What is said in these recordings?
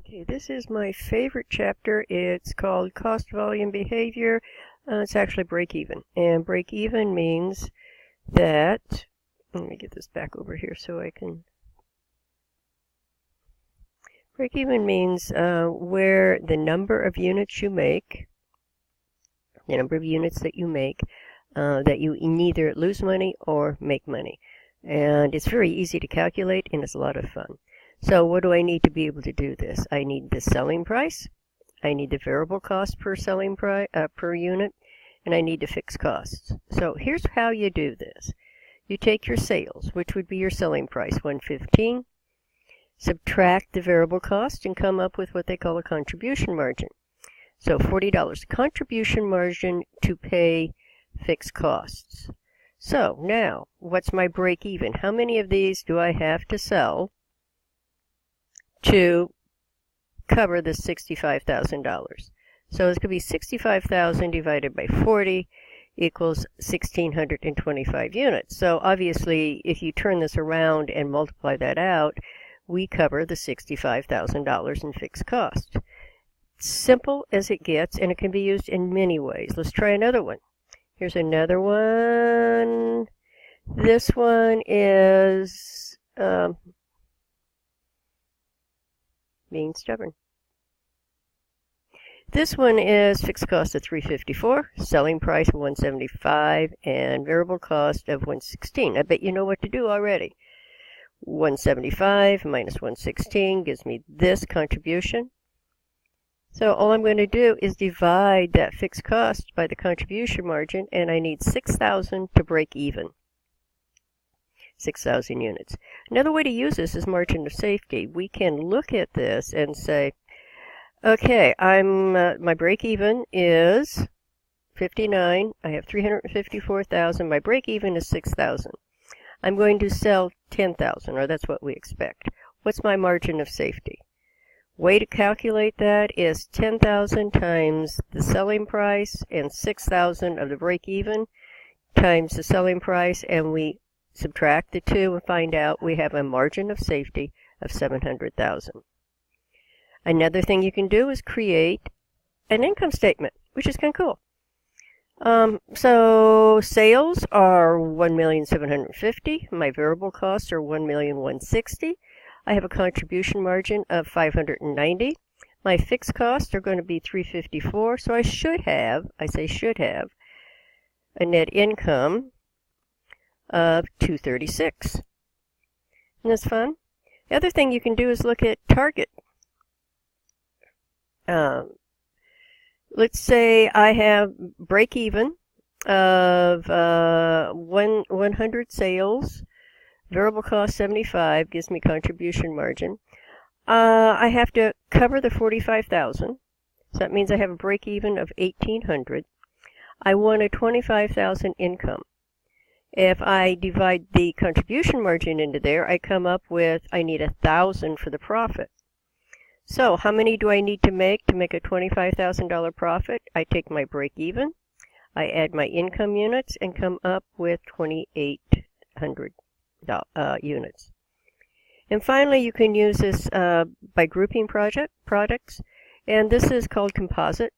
Okay, this is my favorite chapter. It's called Cost Volume Behavior. It's actually break even. And break even means that, let me get this back over here so I can. Break even means where the number of units you make, the number of units that you make, that you neither lose money or make money. And it's very easy to calculate and it's a lot of fun. So what do I need to be able to do this? I need the selling price, I need the variable cost per selling price per unit, and I need the fixed costs. So here's how you do this. You take your sales, which would be your selling price, $115, subtract the variable cost, and come up with what they call a contribution margin. So $40 contribution margin to pay fixed costs. So now, what's my break even? How many of these do I have to sell to cover the $65,000? So it's going to be 65,000 divided by 40 equals 1,625 units. So obviously, if you turn this around and multiply that out, we cover the $65,000 in fixed cost. Simple as it gets, and it can be used in many ways. Let's try another one. Here's another one. This one is being stubborn. This one is fixed cost of $354, selling price of $175, and variable cost of $116. I bet you know what to do already. $175 minus $116 gives me this contribution. So all I'm going to do is divide that fixed cost by the contribution margin, and I need 6,000 to break even. 6,000 units. Another way to use this is margin of safety. We can look at this and say, okay, my break even is 59. I have 354,000. My break even is 6,000. I'm going to sell 10,000, or that's what we expect. What's my margin of safety? Way to calculate that is 10,000 times the selling price and 6,000 of the break-even times the selling price, and we subtract the two and find out we have a margin of safety of 700,000. Another thing you can do is create an income statement, which is kind of cool. So sales are $1,750,000. My variable costs are $1,160,000. I have a contribution margin of $590. My fixed costs are going to be $354. So I should have, a net income of $236. Isn't this fun? The other thing you can do is look at target. Let's say I have break even of 100 sales. Variable cost 75 gives me contribution margin. I have to cover the 45,000. So that means I have a break even of 1,800. I want a 25,000 income. If I divide the contribution margin into there, I come up with I need 1,000 for the profit. So how many do I need to make a $25,000 profit? I take my break even, I add my income units, and come up with 2,800 units. And finally, you can use this by grouping products, and this is called composite.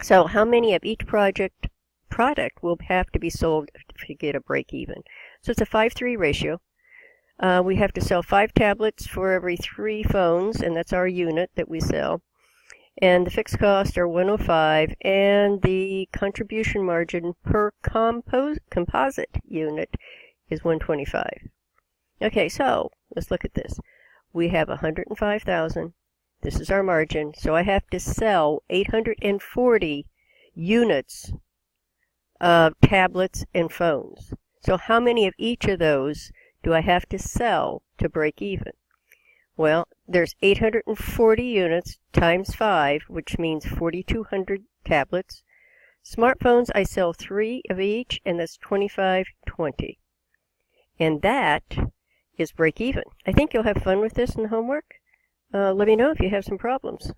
So how many of each product will have to be sold to get a break even? So it's a 5:3 ratio. We have to sell 5 tablets for every 3 phones, and that's our unit that we sell. And the fixed costs are $105, and the contribution margin per composite unit is $125. Okay, so let's look at this. We have 105,000. This is our margin. So I have to sell 840 units of tablets and phones. So how many of each of those do I have to sell to break even? Well, there's 840 units times 5, which means 4,200 tablets. Smartphones, I sell 3 of each, and that's 2520. And that is break even. I think you'll have fun with this in the homework. Let me know if you have some problems.